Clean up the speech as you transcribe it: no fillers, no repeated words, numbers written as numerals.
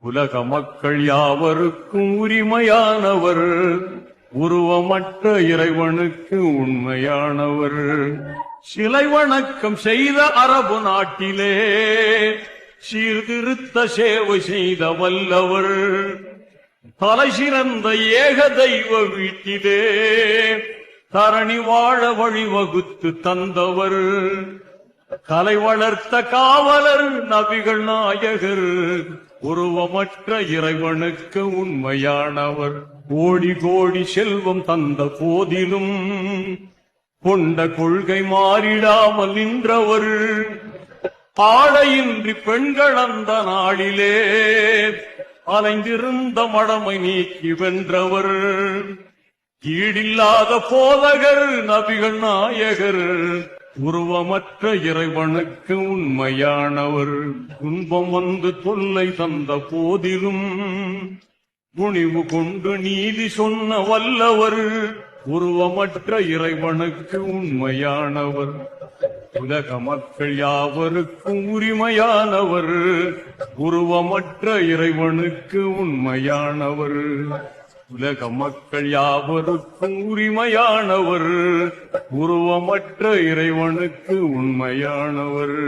உலக மக்கள் யாவருக்கும் உரிமையானவர், உருவமற்ற இறைவனுக்கு உண்மையானவர். சிலை வணக்கம் செய்த அரபு நாட்டிலே சீர்திருத்த சேவை செய்த வல்லவர். தலை சிறந்த ஏக தெய்வ வீட்டிலே தரணி வாழ வழிவகுத்து தந்தவர். கலை வளர்த்த காவலர் நபிகள் நாயகர், உருவமற்ற இறைவனுக்கு உண்மையானவர். கோடி கோடி செல்வம் தந்த போதிலும் கொண்ட கொள்கை மாறிடாமல் நின்றவர். ஆடையின்றி பெண்கள் அந்த நாளிலே அலைந்திருந்த மடமை நீக்கி வென்றவர். ஈடில்லாத போதகர் நபிகள் நாயகர், உருவமற்ற இறைவனுக்கு உண்மையானவர். துன்பம் வந்து தொல்லை தந்த போதிலும் துணிவு கொண்டு நீதி சொன்ன வல்லவர், உருவமற்ற இறைவனுக்கு உண்மையானவர். உலக மக்கள் யாவருக்கும் உரிமையானவர், உருவமற்ற இறைவனுக்கு உண்மையானவர். உலக மக்கள் யாவருக்கும் உரிமையானவர், உருவமற்ற இறைவனுக்கு உண்மையானவர்.